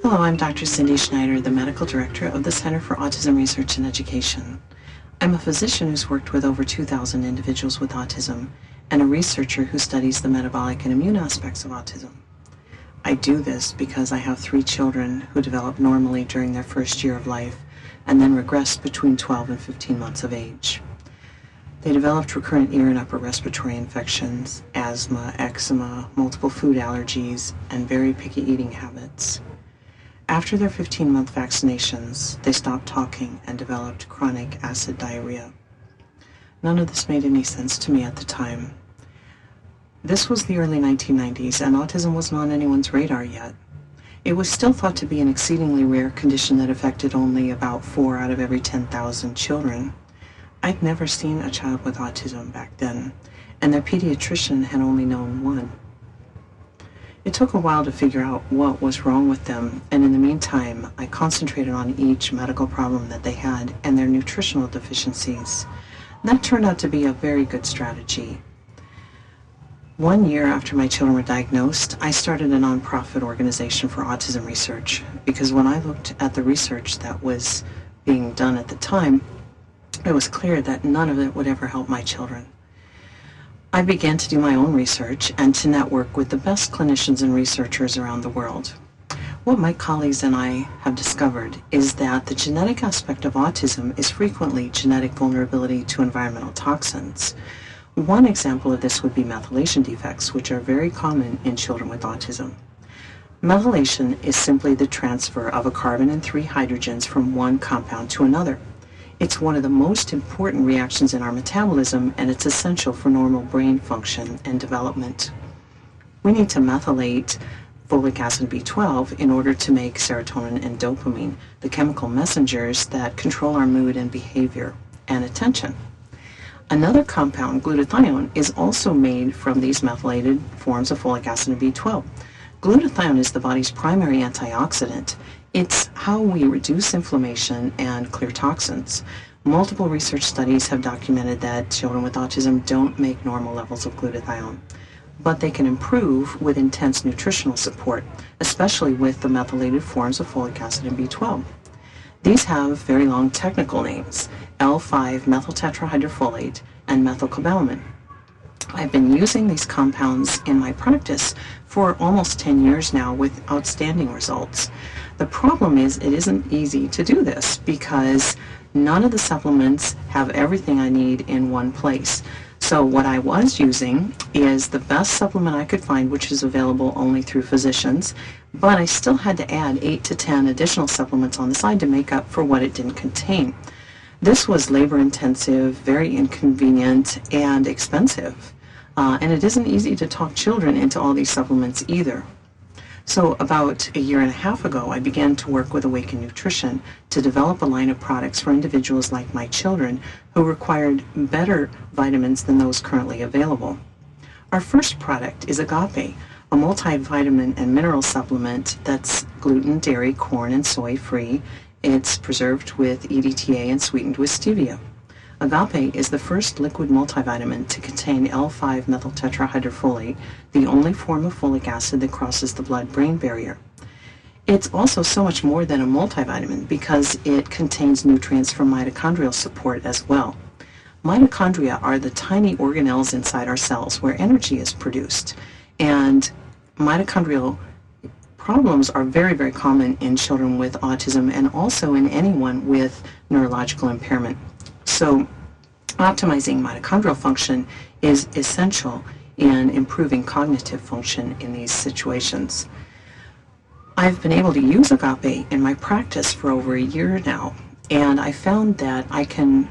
Hello, I'm Dr. Cindy Schneider, the Medical Director of the Center for Autism Research and Education. I'm a physician who's worked with over 2,000 individuals with autism and a researcher who studies the metabolic and immune aspects of autism. I do this because I have 3 children who developed normally during their first year of life and then regressed between 12 and 15 months of age. They developed recurrent ear and upper respiratory infections, asthma, eczema, multiple food allergies, and very picky eating habits. After their 15-month vaccinations, they stopped talking and developed chronic acid diarrhea. None of this made any sense to me at the time. This was the early 1990s, and autism wasn't on anyone's radar yet. It was still thought to be an exceedingly rare condition that affected only about 4 out of every 10,000 children. I'd never seen a child with autism back then, and their pediatrician had only known 1. It took a while to figure out what was wrong with them, and in the meantime, I concentrated on each medical problem that they had and their nutritional deficiencies. That turned out to be a very good strategy. 1 year after my children were diagnosed, I started a nonprofit organization for autism research, because when I looked at the research that was being done at the time, it was clear that none of it would ever help my children. I began to do my own research and to network with the best clinicians and researchers around the world. What my colleagues and I have discovered is that the genetic aspect of autism is frequently genetic vulnerability to environmental toxins. One example of this would be methylation defects, which are very common in children with autism. Methylation is simply the transfer of a carbon and 3 hydrogens from one compound to another. It's one of the most important reactions in our metabolism, and it's essential for normal brain function and development. We need to methylate folic acid and B12 in order to make serotonin and dopamine, the chemical messengers that control our mood and behavior and attention. Another compound, glutathione, is also made from these methylated forms of folic acid and B12. Glutathione is the body's primary antioxidant. It's how we reduce inflammation and clear toxins. Multiple research studies have documented that children with autism don't make normal levels of glutathione, but they can improve with intense nutritional support, especially with the methylated forms of folic acid and B12. These have very long technical names: L5-methyltetrahydrofolate and methylcobalamin. I've been using these compounds in my practice for almost 10 years now with outstanding results. The problem is it isn't easy to do this because none of the supplements have everything I need in one place. So what I was using is the best supplement I could find, which is available only through physicians, but I still had to add 8 to 10 additional supplements on the side to make up for what it didn't contain. This was labor-intensive, very inconvenient, and expensive. And it isn't easy to talk children into all these supplements either. So about a year and a half ago, I began to work with Awaken Nutrition to develop a line of products for individuals like my children who required better vitamins than those currently available. Our first product is Agape, a multivitamin and mineral supplement that's gluten, dairy, corn, and soy free. It's preserved with EDTA and sweetened with stevia. Agape is the first liquid multivitamin to contain L5-methyltetrahydrofolate, the only form of folic acid that crosses the blood-brain barrier. It's also so much more than a multivitamin because it contains nutrients for mitochondrial support as well. Mitochondria are the tiny organelles inside our cells where energy is produced, and mitochondrial problems are very, very common in children with autism and also in anyone with neurological impairment. So optimizing mitochondrial function is essential in improving cognitive function in these situations. I've been able to use Agape in my practice for over a year now, and I found that I can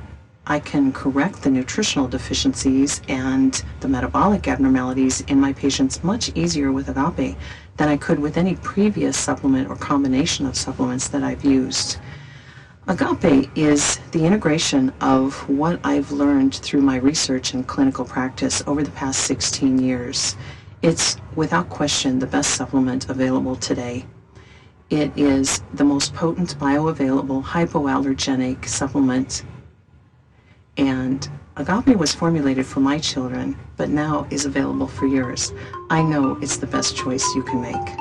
correct the nutritional deficiencies and the metabolic abnormalities in my patients much easier with Agape than I could with any previous supplement or combination of supplements that I've used. Agape is the integration of what I've learned through my research and clinical practice over the past 16 years. It's without question the best supplement available today. It is the most potent bioavailable hypoallergenic supplement, and Agape was formulated for my children, but now is available for yours. I know it's the best choice you can make.